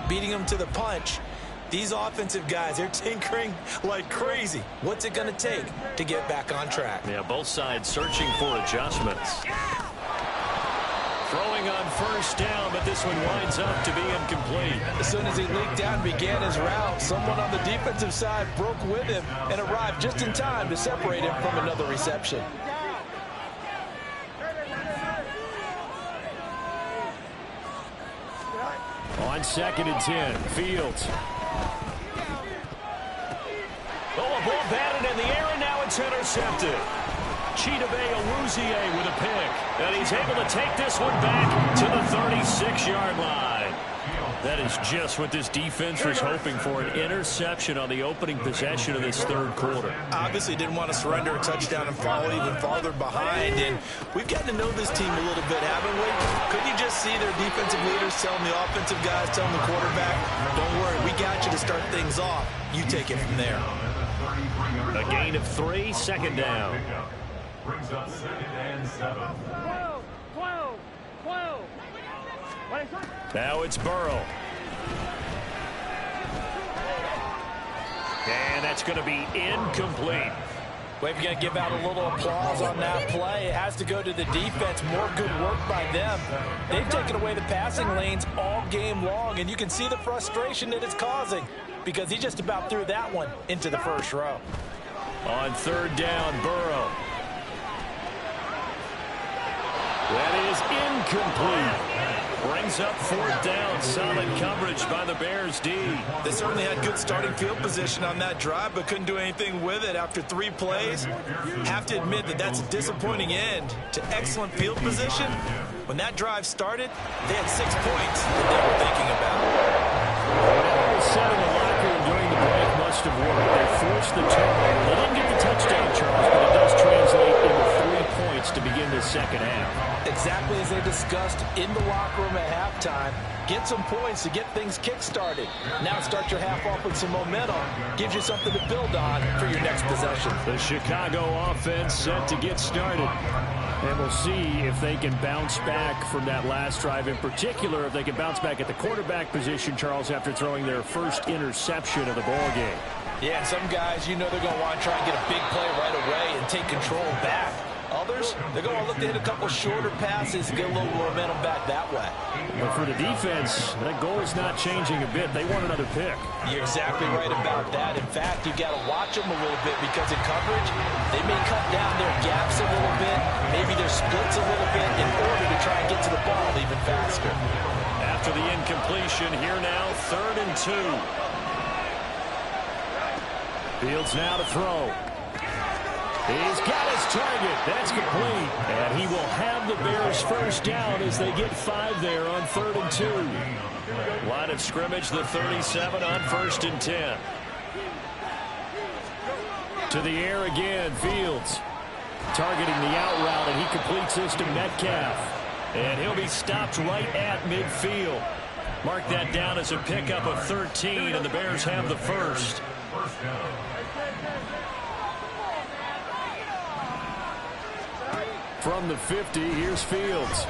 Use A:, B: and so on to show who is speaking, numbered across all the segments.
A: beating them to the punch. These offensive guys, they're tinkering like crazy. What's it going to take to get back on track?
B: Yeah, both sides searching for adjustments. Throwing on first down, but this one winds up to be incomplete.
A: As soon as he leaked out and began his route, someone on the defensive side broke with him and arrived just in time to separate him from another reception.
B: On 2nd and 10, Fields. Oh, a ball batted in the air, and now it's intercepted. Chidobe Awuzie with a pick. And he's able to take this one back to the 36-yard line. That is just what this defense was hoping for, an interception on the opening possession of this third quarter.
A: Obviously didn't want to surrender a touchdown and fall even farther behind. And we've gotten to know this team a little bit, haven't we? Couldn't you just see their defensive leaders telling the offensive guys, telling the quarterback, don't worry, we got you to start things off. You take it from there.
B: A gain of 3, 2nd down.
C: Brings up 2nd and 7.
D: 12.
B: Now it's Burrow. And that's going to be incomplete.
A: Well, if you're going to give out a little applause on that play, it has to go to the defense. More good work by them. They've taken away the passing lanes all game long, and you can see the frustration that it's causing because he just about threw that one into the first row.
B: On 3rd down, Burrow. That is incomplete. Brings up 4th down. Solid coverage by the Bears D.
A: They certainly had good starting field position on that drive, but couldn't do anything with it after 3 plays. Have to admit that that's a disappointing end to excellent field position. When that drive started, they had 6 points that they were thinking about.
B: Whatever was said in the locker room during the break must have worked. They forced the turnover. They didn't get the touchdown, Charles, but it does translate into 3 points to begin the second half.
A: Exactly as they discussed in the locker room at halftime. Get some points to get things kick-started. Now start your half off with some momentum. Gives you something to build on for your next possession.
B: The Chicago offense set to get started. And we'll see if they can bounce back from that last drive. In particular, if they can bounce back at the quarterback position, Charles, after throwing their first interception of the ball game.
A: Yeah, and some guys, you know they're going to want to try and get a big play right away and take control back. Others, they're going to look to hit a couple shorter passes, get a little momentum back that way.
B: But for the defense, that goal is not changing a bit. They want another pick.
A: You're exactly right about that. In fact, you've got to watch them a little bit because in coverage, they may cut down their gaps a little bit, maybe their splits a little bit in order to try and get to the ball even faster.
B: After the incompletion, here now, 3rd and 2. Fields now to throw. He's got his target. That's complete. And he will have the Bears first down as they get 5 there on 3rd and 2. Line of scrimmage, the 37 on 1st and 10. To the air again, Fields. Targeting the out route, and he completes this to Metcalf. And he'll be stopped right at midfield. Mark that down as a pickup of 13, and the Bears have the first. From the 50, here's Fields.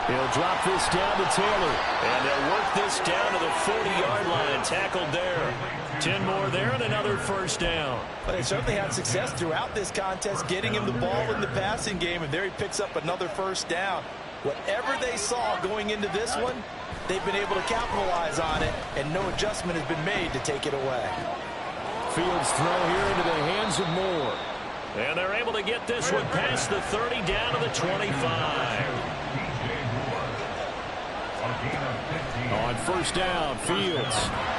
B: He'll drop this down to Taylor. And they'll work this down to the 40-yard line. Tackled there. 10 more there and another first down.
A: But they certainly had success throughout this contest, getting him the ball in the passing game, and there he picks up another first down. Whatever they saw going into this one, they've been able to capitalize on it, and no adjustment has been made to take it away.
B: Fields throw here into the hands of Moore. And they're able to get this one past the 30 down to the 25. On first down, Fields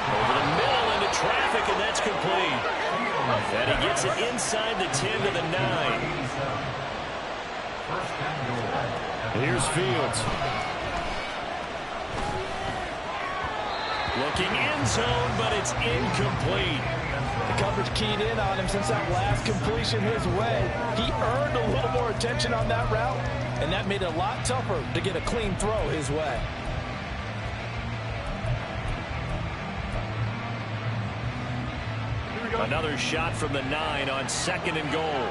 B: over the middle into traffic, and that's complete. And he gets it inside the 10 to the 9. Here's Fields. Looking end zone, but it's incomplete.
A: The coverage keyed in on him since that last completion his way. He earned a little more attention on that route, and that made it a lot tougher to get a clean throw his way.
B: Another shot from the 9 on 2nd and goal.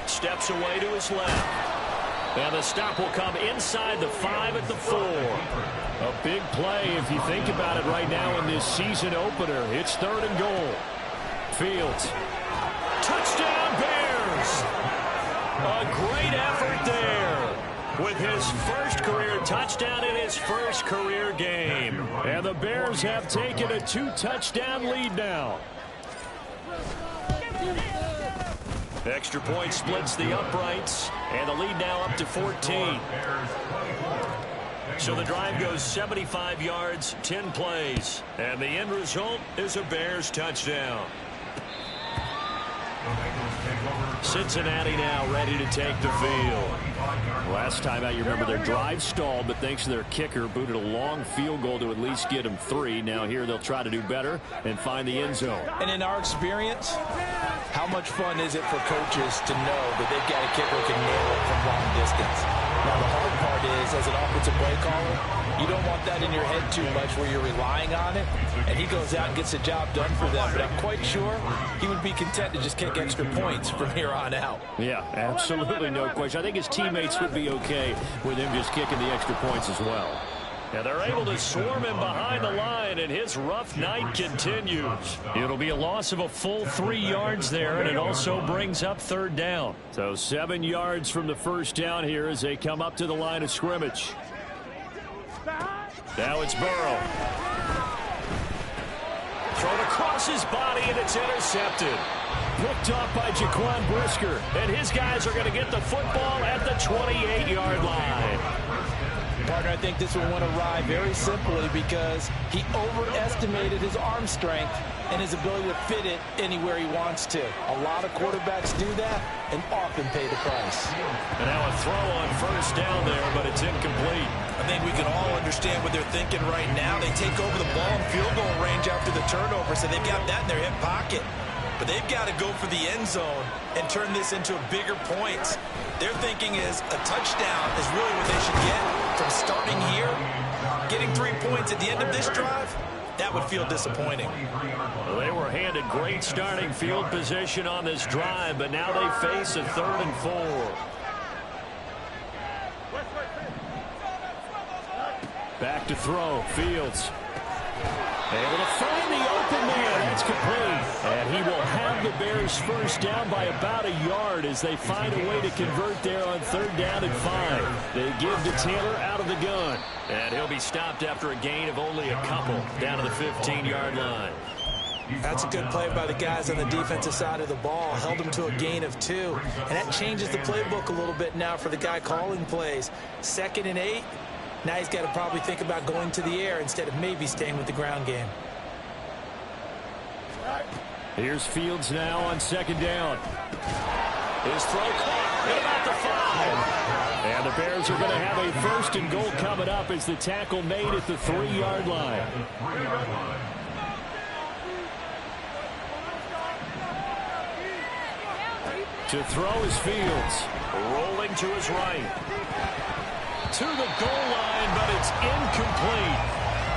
B: Steps steps away to his left. And the stop will come inside the 5 at the 4. A big play if you think about it right now in this season opener. It's 3rd and goal. Fields. Touchdown Bears! A great effort there with his first career touchdown in his first career game. And the Bears have taken a 2-touchdown lead now. Extra point splits the uprights, and the lead now up to 14. So the drive goes 75 yards, 10 plays, and the end result is a Bears touchdown. Cincinnati now ready to take the field. Last time out, you remember their drive stalled, but thanks to their kicker, booted a long field goal to at least get them 3. Now here they'll try to do better and find the end zone.
A: And in our experience, how much fun is it for coaches to know that they've got a kicker who can nail it from long distance? Now the hard part is, as an offensive play caller, you don't want that in your head too much where you're relying on it, and he goes out and gets the job done for them. But I'm quite sure he would be content to just kick extra points from here on out.
B: Yeah, absolutely no question. I think his teammates would be okay with him just kicking the extra points as well. And they're able to swarm him behind the line, and his rough night continues. It'll be a loss of a full 3 yards there, and it also brings up 3rd down. So 7 yards from the first down here as they come up to the line of scrimmage. Now it's Burrow. Thrown across his body, and it's intercepted. Picked off by Jaquan Brisker, and his guys are going to get the football at the 28-yard line.
A: Partner, I think this will want to ride very simply because he overestimated his arm strength and his ability to fit it anywhere he wants to. A lot of quarterbacks do that and often pay the price.
B: And now a throw on first down there, but it's incomplete.
A: I think we can all understand what they're thinking right now. They take over the ball in field goal range after the turnover, so they've got that in their hip pocket. But they've got to go for the end zone and turn this into bigger points. Their thinking is a touchdown is really what they should get from starting here. Getting 3 points at the end of this drive, that would feel disappointing.
B: Well, they were handed great starting field position on this drive, but now they face a 3rd and 4. Back to throw, Fields. Able to find the open man. That's complete. And he will have the Bears first down by about a yard as they find a way to convert there on 3rd down and 5. They give to Taylor out of the gun. And he'll be stopped after a gain of only a couple down to the 15-yard line.
A: That's a good play by the guys on the defensive side of the ball. Held them to a gain of 2. And that changes the playbook a little bit now for the guy calling plays. 2nd and 8. Now he's got to probably think about going to the air instead of maybe staying with the ground game.
B: Here's Fields now on 2nd down. His throw caught at about the 5. And the Bears are going to have a 1st and goal coming up as the tackle made at the 3-yard line. To throw is Fields. Rolling to his right. To the goal line, but it's incomplete.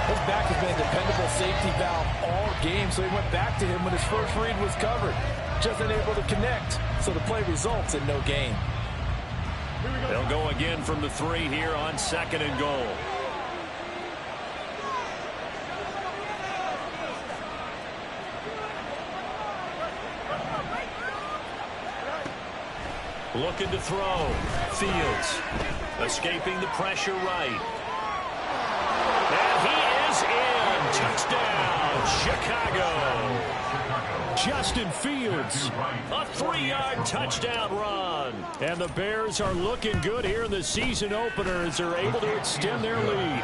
A: His back has been a dependable safety valve all game, so he went back to him when his first read was covered. Just unable to connect, so the play results in no gain.
B: They'll go again from the 3 here on 2nd and goal. Looking to throw. Fields. Escaping the pressure right. And he is in. Touchdown, Chicago. Justin Fields. A 3-yard touchdown run. And the Bears are looking good here in the season opener as they're able to extend their lead.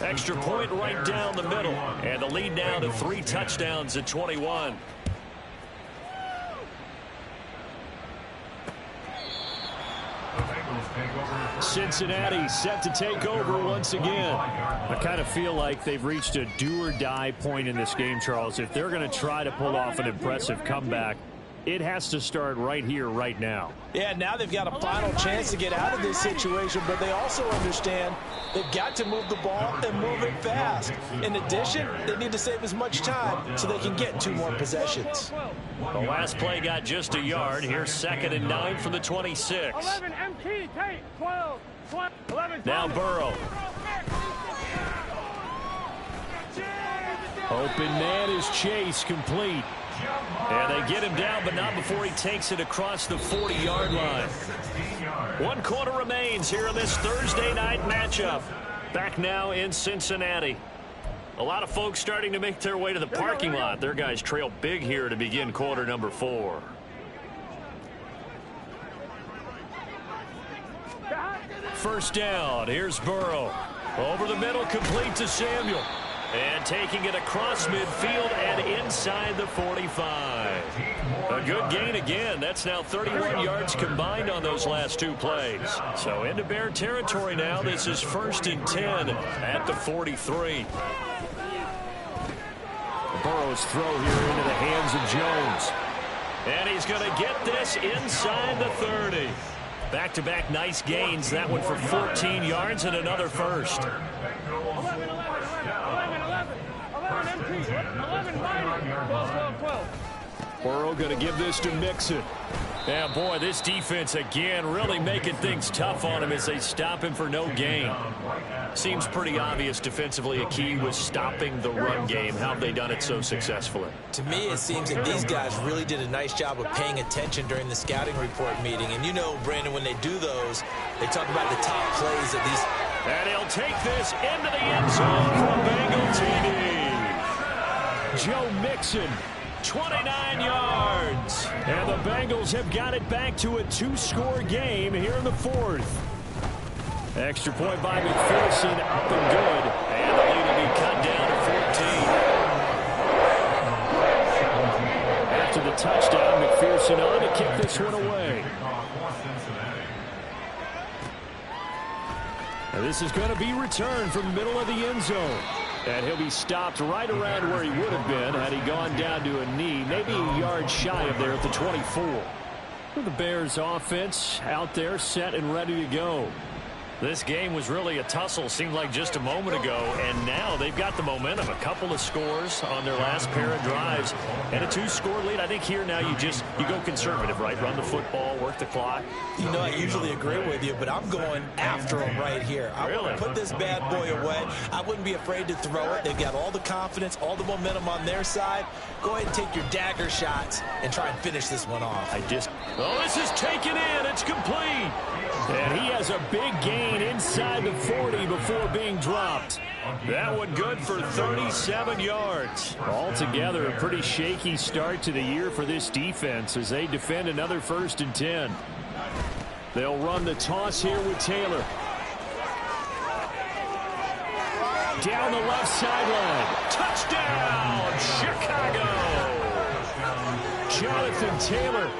B: Extra point right down the middle. And the lead now to 3 touchdowns at 21. Cincinnati set to take over once again. I kind of feel like they've reached a do-or-die point in this game, Charles. If they're going to try to pull off an impressive comeback, it has to start right here, right now.
A: Yeah, now they've got a final chance to get out of this situation, but they also understand they've got to move the ball and move it fast. In addition, they need to save as much time so they can get 2 more possessions.
B: The last play got just a yard. Here's 2nd and 9 from the 26.
D: 11 MT, take 12. 11.
B: Now Burrow. Open man is Chase, complete. And they get him down, but not before he takes it across the 40-yard line. 1 quarter remains here in this Thursday night matchup. Back now in Cincinnati. A lot of folks starting to make their way to the parking lot. Their guys trail big here to begin quarter number 4. First down. Here's Burrow. Over the middle, complete to Samuel. And taking it across midfield and inside the 45. A good gain again. That's now 31 yards combined on those last 2 plays. So into Bear territory now. This is 1st and 10 at the 43. Burrow's throw here into the hands of Jones. And he's going to get this inside the 30. Back-to-back nice gains. That one for 14 yards and another first.
D: 11 MT, 11 minus 12.
B: Burrow going to give this to Mixon. Yeah, boy, this defense again really making things tough on him as they stop him for no gain. Seems pretty obvious defensively a key was stopping the run game. How have they done it so successfully?
A: To me, it seems that these guys really did a nice job of paying attention during the scouting report meeting. And you know, Brandon, when they do those, they talk about the top plays that these...
B: And he'll take this into the end zone for a Bengal TD. Joe Mixon, 29 yards. And the Bengals have got it back to a 2-score game here in the 4th. Extra point by McPherson, up and good. And the lead will be cut down to 14. After the touchdown, McPherson on to kick this one away. And this is going to be returned from the middle of the end zone. And he'll be stopped right around where he would have been had he gone down to a knee, maybe a yard shy of there at the 24. The Bears offense out there set and ready to go. This game was really a tussle, seemed like just a moment ago, and now they've got the momentum. A couple of scores on their last pair of drives, and a 2-score lead. I think here now you go conservative, right? Run the football, work the clock.
A: You know, I usually agree with you, but I'm going after them right here. I want to put this bad boy away. I wouldn't be afraid to throw it. They've got all the confidence, all the momentum on their side. Go ahead and take your dagger shots and try and finish this one off.
B: Oh, this is taken in. It's complete. And he has a big gain inside the 40 before being dropped. That one good for 37 yards. Altogether, a pretty shaky start to the year for this defense as they defend another 1st and 10. They'll run the toss here with Taylor. Down the left sideline. Touchdown, Chicago. Jonathan Taylor,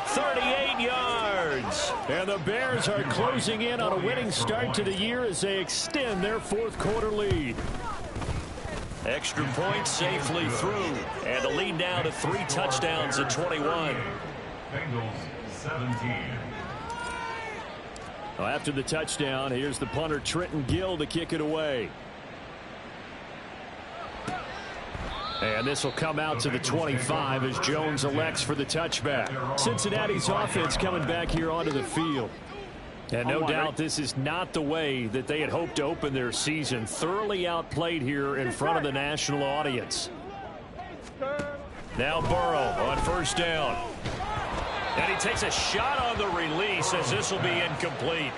B: 38 yards. And the Bears are closing in on a winning start to the year as they extend their 4th quarter lead. Extra point safely through. And the lead now to 3 touchdowns at 21.
C: Bengals 17.
B: Well, after the touchdown, here's the punter Trenton Gill to kick it away. And this will come out to the 25 as Jones elects for the touchback. Cincinnati's offense coming back here onto the field. And no doubt this is not the way that they had hoped to open their season. Thoroughly outplayed here in front of the national audience. Now Burrow on 1st down. And he takes a shot on the release as this will be incomplete.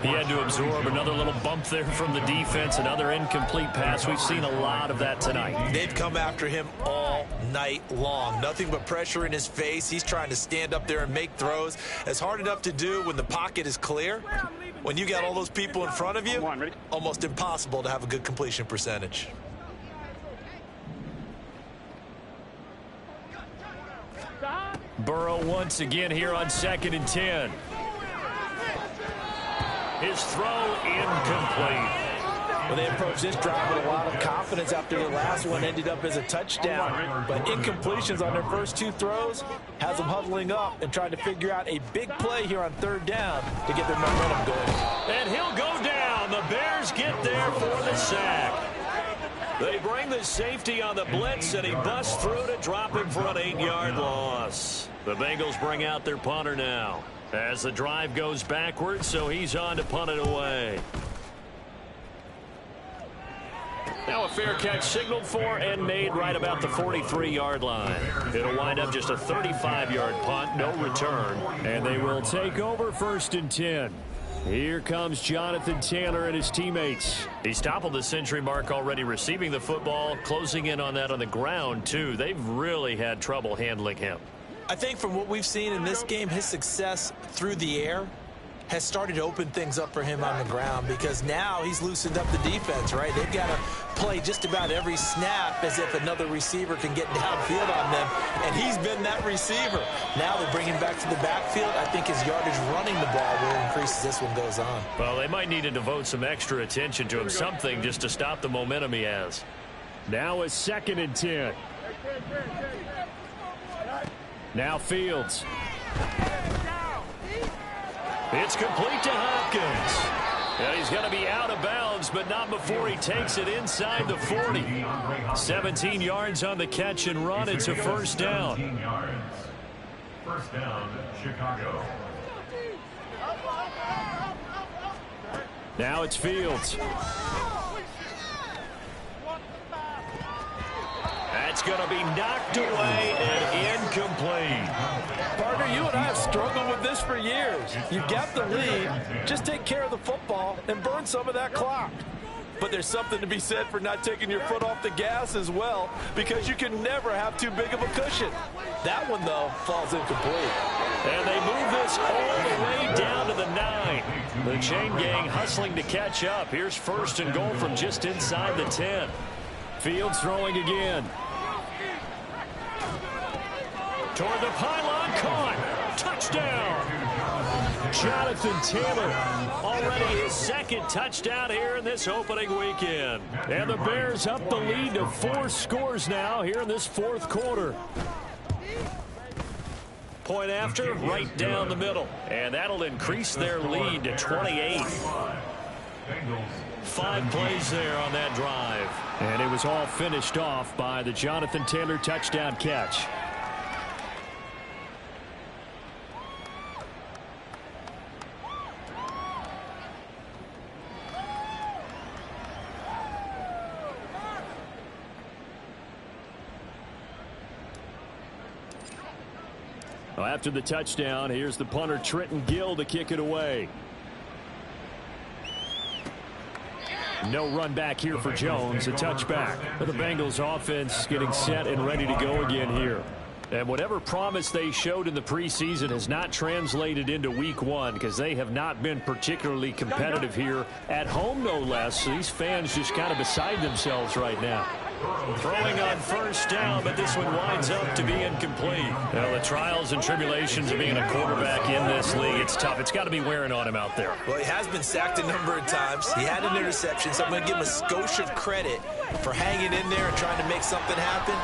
B: He had to absorb another little bump there from the defense. Another incomplete pass. We've seen a lot of that tonight.
A: They've come after him all night long. Nothing but pressure in his face. He's trying to stand up there and make throws. It's hard enough to do when the pocket is clear. When you got all those people in front of you, almost impossible to have a good completion percentage.
B: Burrow once again here on 2nd and 10. His throw incomplete.
A: Well, they approached this drive with a lot of confidence after the last one ended up as a touchdown. But incompletions on their first 2 throws has them huddling up and trying to figure out a big play here on 3rd down to get their momentum going.
B: And he'll go down. The Bears get there for the sack. They bring the safety on the blitz, and he busts through to drop him for an 8-yard loss. The Bengals bring out their punter now as the drive goes backwards, so he's on to punt it away. Now a fair catch signaled for and made right about the 43-yard line. It'll wind up just a 35-yard punt, no return. And they will take over 1st and 10. Here comes Jonathan Taylor and his teammates. He's toppled the century mark already receiving the football, closing in on that on the ground, too. They've really had trouble handling him.
A: I think from what we've seen in this game, his success through the air has started to open things up for him on the ground, because now he's loosened up the defense, right? They've got to play just about every snap as if another receiver can get downfield on them, and he's been that receiver. Now they bring him back to the backfield. I think his yardage running the ball will increase as this one goes on.
B: Well, they might need to devote some extra attention to him, something just to stop the momentum he has.
E: Now a 2nd and 10. Now Fields.
B: It's complete to Hopkins. And he's going to be out of bounds, but not before he takes it inside the 40. 17 yards on the catch and run. It's a 1st down.
C: 1st down, Chicago.
E: Now it's Fields.
B: That's going to be knocked away and incomplete.
A: Partner, you and I have struggled with this for years. You've got the lead. Just take care of the football and burn some of that clock. But there's something to be said for not taking your foot off the gas as well, because you can never have too big of a cushion. That one, though, falls incomplete.
B: And they move this all the way down to the 9. The chain gang hustling to catch up. Here's 1st and goal from just inside the 10.
E: Fields throwing again.
B: Toward the pylon, caught. Touchdown.
E: Jonathan Taylor.
B: Already his 2nd touchdown here in this opening weekend.
E: And the Bears up the lead to 4 scores now here in this 4th quarter.
B: Point after, right down the middle. And that'll increase their lead to 28. 5 plays there on that drive.
E: And it was all finished off by the Jonathan Taylor touchdown catch. Well, after the touchdown, here's the punter Trenton Gill to kick it away. No run back here for Jones, a touchback. But the Bengals offense getting set and ready to go again here. And whatever promise they showed in the preseason has not translated into week 1, because they have not been particularly competitive here at home, no less. So these fans just kind of beside themselves right now.
B: Throwing on 1st down, but this one winds up to be incomplete. Well, the trials and tribulations of being a quarterback in this league, it's tough. It's got to be wearing on him out there.
A: Well, he has been sacked a number of times. He had an interception, so I'm going to give him a skosh of credit for hanging in there and trying to make something happen,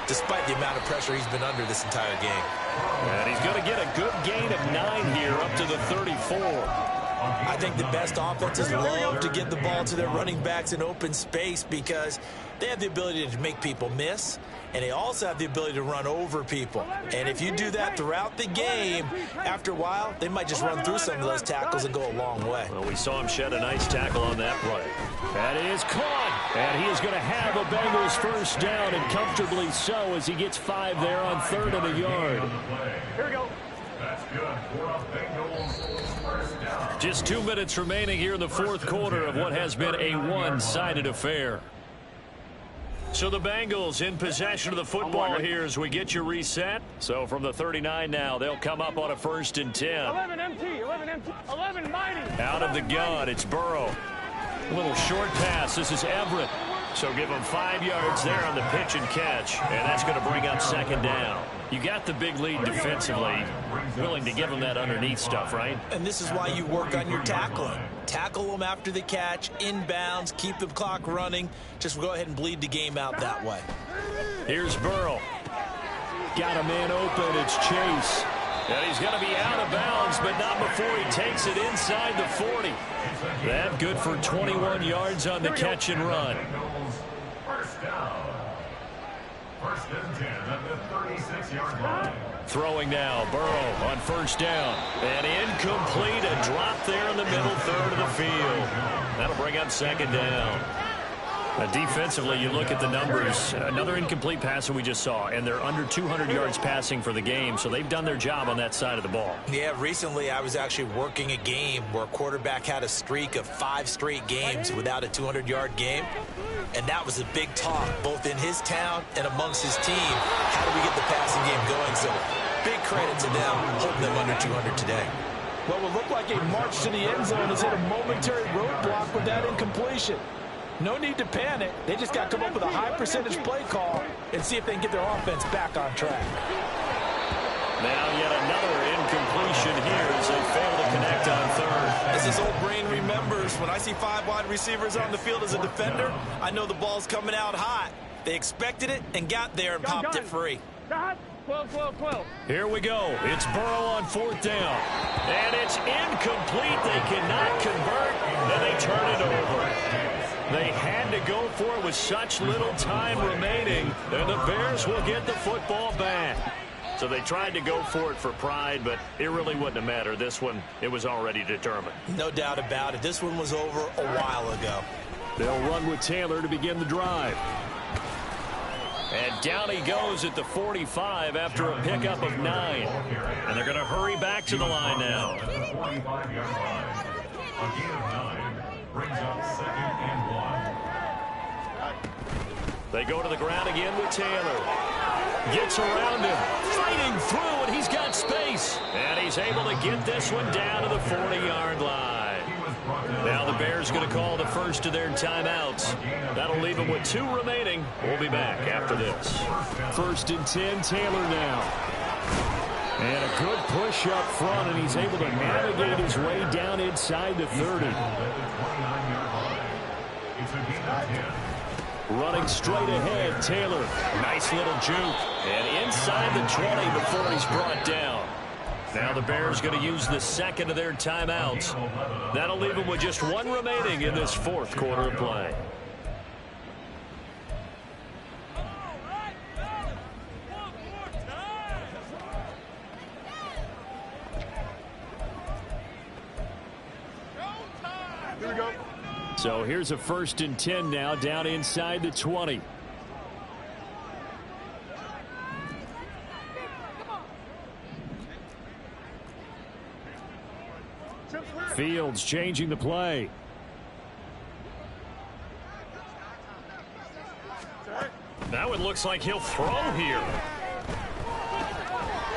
A: despite the amount of pressure he's been under this entire game.
B: And he's going to get a good gain of 9 here up to the 34.
A: I think the best offenses love to get the ball to their running backs in open space, because they have the ability to make people miss, and they also have the ability to run over people. And if you do that throughout the game, after a while, they might just run through some of those tackles and go a long way.
B: Well, we saw him shed a nice tackle on that play.
E: That is caught. And he is going to have a Bengals 1st down, and comfortably so, as he gets 5 there on 3rd and a yard.
D: Here we go.
C: That's good for a Bengals 1st down.
B: Just 2 minutes remaining here in the 4th quarter of what has been a one-sided affair. So the Bengals in possession of the football here as we get you reset. So from the 39 now, they'll come up on a 1st and 10.
D: 11 empty, 11 empty, 11 mighty.
B: Out of the gun, it's Burrow. A little short pass. This is Everett. So give him 5 yards there on the pitch and catch. And that's going to bring up 2nd down. You got the big lead defensively. Willing to give them that underneath stuff, right?
A: And this is why you work on your tackling. Tackle them after the catch, inbounds, keep the clock running. Just go ahead and bleed the game out that way.
B: Here's Burrow.
E: Got a man open. It's Chase.
B: And he's going to be out of bounds, but not before he takes it inside the 40. That good for 21 yards on the catch and run.
C: First and 10 at the 36-yard line.
B: Throwing now, Burrow on first down. And incomplete, a drop there in the middle third of the field. That'll bring up second down. Defensively, you look at the numbers. Another incomplete pass that we just saw, and they're under 200 yards passing for the game, so they've done their job on that side of the ball.
A: Yeah, recently I was actually working a game where a quarterback had a streak of 5 straight games without a 200-yard game, and that was a big talk both in his town and amongst his team. How do we get the passing game going? So big credit to them holding them under 200 today. What would look like a march to the end zone has hit a momentary roadblock with that incompletion. No need to panic. They just got to come up with a high percentage play call and see if they can get their offense back on track.
B: Now yet another incompletion here as they fail to connect on third.
A: As this old brain remembers, when I see 5 wide receivers on the field as a defender, I know the ball's coming out hot. They expected it and got there and popped it free.
D: 12.
B: Here we go. It's Burrow on fourth down. And it's incomplete. They cannot convert, and they turn it over. They had to go for it with such little time remaining, and the Bears will get the football back. So they tried to go for it for pride, but it really wouldn't have mattered. This one, it was already determined.
A: No doubt about it. This one was over a while ago.
E: They'll run with Taylor to begin the drive.
B: And down he goes at the 45 after a pickup of 9. And they're going to hurry back to the line now.
C: 45-yard line. A gain of 9 brings up second and 1.
B: They go to the ground again with Taylor. Gets around him, fighting through, and he's got space. And he's able to get this one down to the 40-yard line. Now the Bears going to call the first of their timeouts. That'll leave them with 2 remaining. We'll be back after this.
E: First and 10, Taylor now. And a good push up front, and he's able to navigate his way down inside the 30. Running straight ahead, Taylor.
B: Nice little juke. And inside the 20 before he's brought down. Now the Bears going to use the second of their timeouts. That'll leave them with just 1 remaining in this fourth quarter of play.
D: Here we go.
E: So here's a first and 10 now down inside the 20. Fields changing the play.
B: Now it looks like he'll throw here.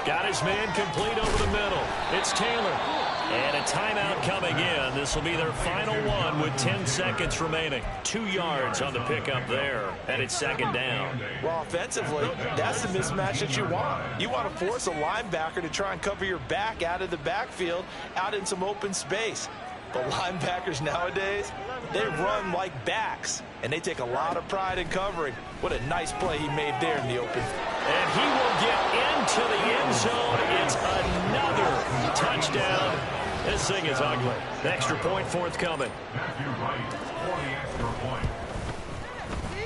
B: Got his man complete over the middle. It's Taylor. And a timeout coming in. This will be their final one with 10 seconds remaining. 2 yards on the pickup there. And it's second down.
A: Well, offensively, that's the mismatch that you want. You want to force a linebacker to try and cover your back out of the backfield, out in some open space. But linebackers nowadays, they run like backs, and they take a lot of pride in covering. What a nice play he made there in the open.
B: And he will get into the end zone. It's another touchdown. This thing is ugly. Extra point forthcoming.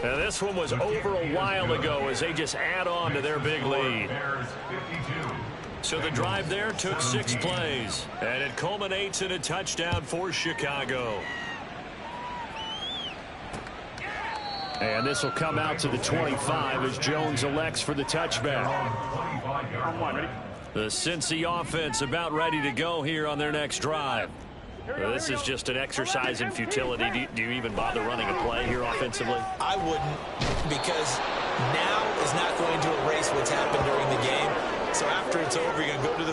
B: And this one was over a while ago as they just add on to their big lead. So the drive there took 6 plays, and it culminates in a touchdown for Chicago.
E: And this will come out to the 25 as Jones elects for the touchback.
B: The Cincy offense about ready to go here on their next drive. This is just an exercise in futility. Do you even bother running a play here offensively?
A: I wouldn't, because now is not going to erase what's happened during the game. So after it's over, you're going to go to the